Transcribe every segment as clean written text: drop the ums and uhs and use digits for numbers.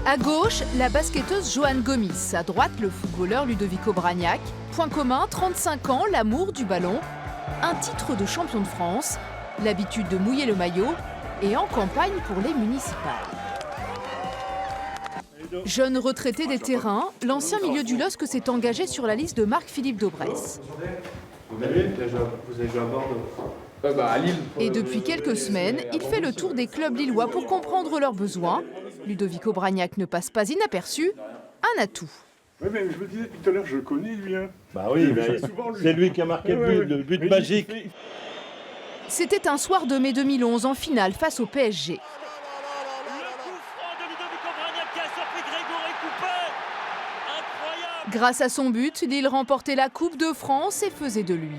À gauche, la basketteuse Johanne Gomis. À droite, le footballeur Ludovico Bragnac. Point commun, 35 ans, l'amour du ballon, un titre de champion de France, l'habitude de mouiller le maillot et en campagne pour les municipales. Jeune retraité des terrains, l'ancien milieu du LOSC s'est engagé sur la liste de Marc-Philippe Daubresse. Vous avez joué à Bordeaux À Lille. Et depuis quelques semaines, il fait le tour des clubs lillois pour comprendre leurs besoins. Ludovico Bragnac ne passe pas inaperçu, un atout. Oui, mais je me disais tout à l'heure, je le connais lui. Hein. Bah oui, c'est lui qui a marqué le but magique. C'était un soir de mai 2011 en finale face au PSG. Grâce à son but, Lille remportait la Coupe de France et faisait de lui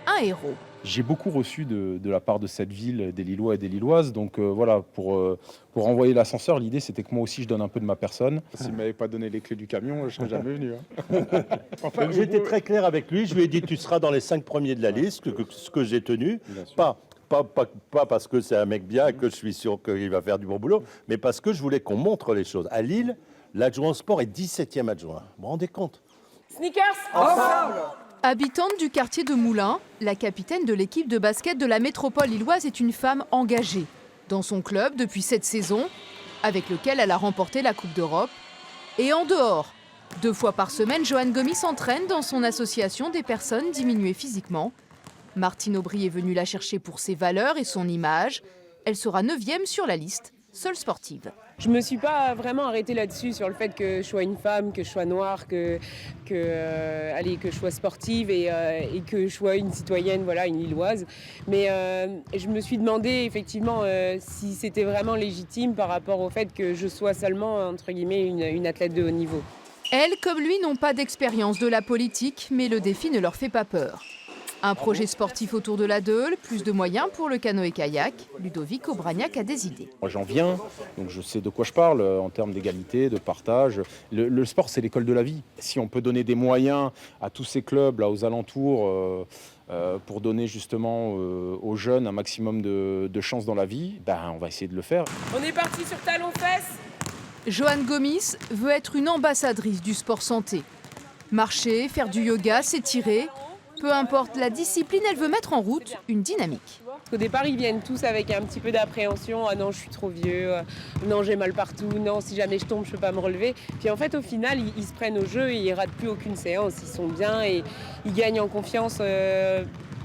un héros. J'ai beaucoup reçu de la part de cette ville, des Lillois et des Lilloises. Donc voilà, pour envoyer l'ascenseur, l'idée c'était que moi aussi je donne un peu de ma personne. S'il ne m'avait pas donné les clés du camion, je ne serais jamais venu. Hein. Enfin, j'étais très clair avec lui. Je lui ai dit tu seras dans les 5 premiers de la liste, ce que j'ai tenu. Pas parce que c'est un mec bien et que je suis sûr qu'il va faire du bon boulot, mais parce que je voulais qu'on montre les choses. À Lille, l'adjoint au sport est 17e adjoint. Vous vous rendez compte? Sneakers ensemble. Habitante du quartier de Moulins, la capitaine de l'équipe de basket de la métropole lilloise est une femme engagée dans son club depuis 7 saisons, avec lequel elle a remporté la Coupe d'Europe. Et en dehors, 2 fois par semaine, Johanne Gomis s'entraîne dans son association des personnes diminuées physiquement. Martine Aubry est venue la chercher pour ses valeurs et son image. Elle sera 9e sur la liste, seule sportive. Je me suis pas vraiment arrêtée là-dessus, sur le fait que je sois une femme, que je sois noire, que je sois sportive et que je sois une citoyenne, voilà, une Lilloise. Mais je me suis demandé effectivement si c'était vraiment légitime par rapport au fait que je sois seulement, entre guillemets, une athlète de haut niveau. Elles, comme lui, n'ont pas d'expérience de la politique, mais le défi ne leur fait pas peur. Un projet sportif autour de la Deûle, plus de moyens pour le canoë-kayak. Ludovico Bragnac a des idées. Moi j'en viens, donc je sais de quoi je parle en termes d'égalité, de partage. Le sport c'est l'école de la vie. Si on peut donner des moyens à tous ces clubs là aux alentours pour donner justement aux jeunes un maximum de chances dans la vie, on va essayer de le faire. On est parti sur talons-fesses. Johanne Gomis veut être une ambassadrice du sport santé. Marcher, faire du yoga, s'étirer. Peu importe la discipline, elle veut mettre en route une dynamique. Au départ, ils viennent tous avec un petit peu d'appréhension. Ah non, je suis trop vieux. Non, j'ai mal partout. Non, si jamais je tombe, je ne peux pas me relever. Puis en fait, au final, ils se prennent au jeu et ils ne ratent plus aucune séance. Ils sont bien et ils gagnent en confiance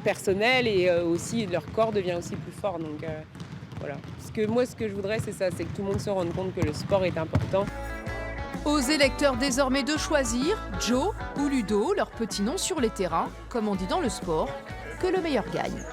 personnelle et aussi leur corps devient aussi plus fort. Donc voilà. Ce que je voudrais, c'est ça, c'est que tout le monde se rende compte que le sport est important. Aux électeurs désormais de choisir Joe ou Ludo, leur petit nom sur les terrains, comme on dit dans le sport, que le meilleur gagne.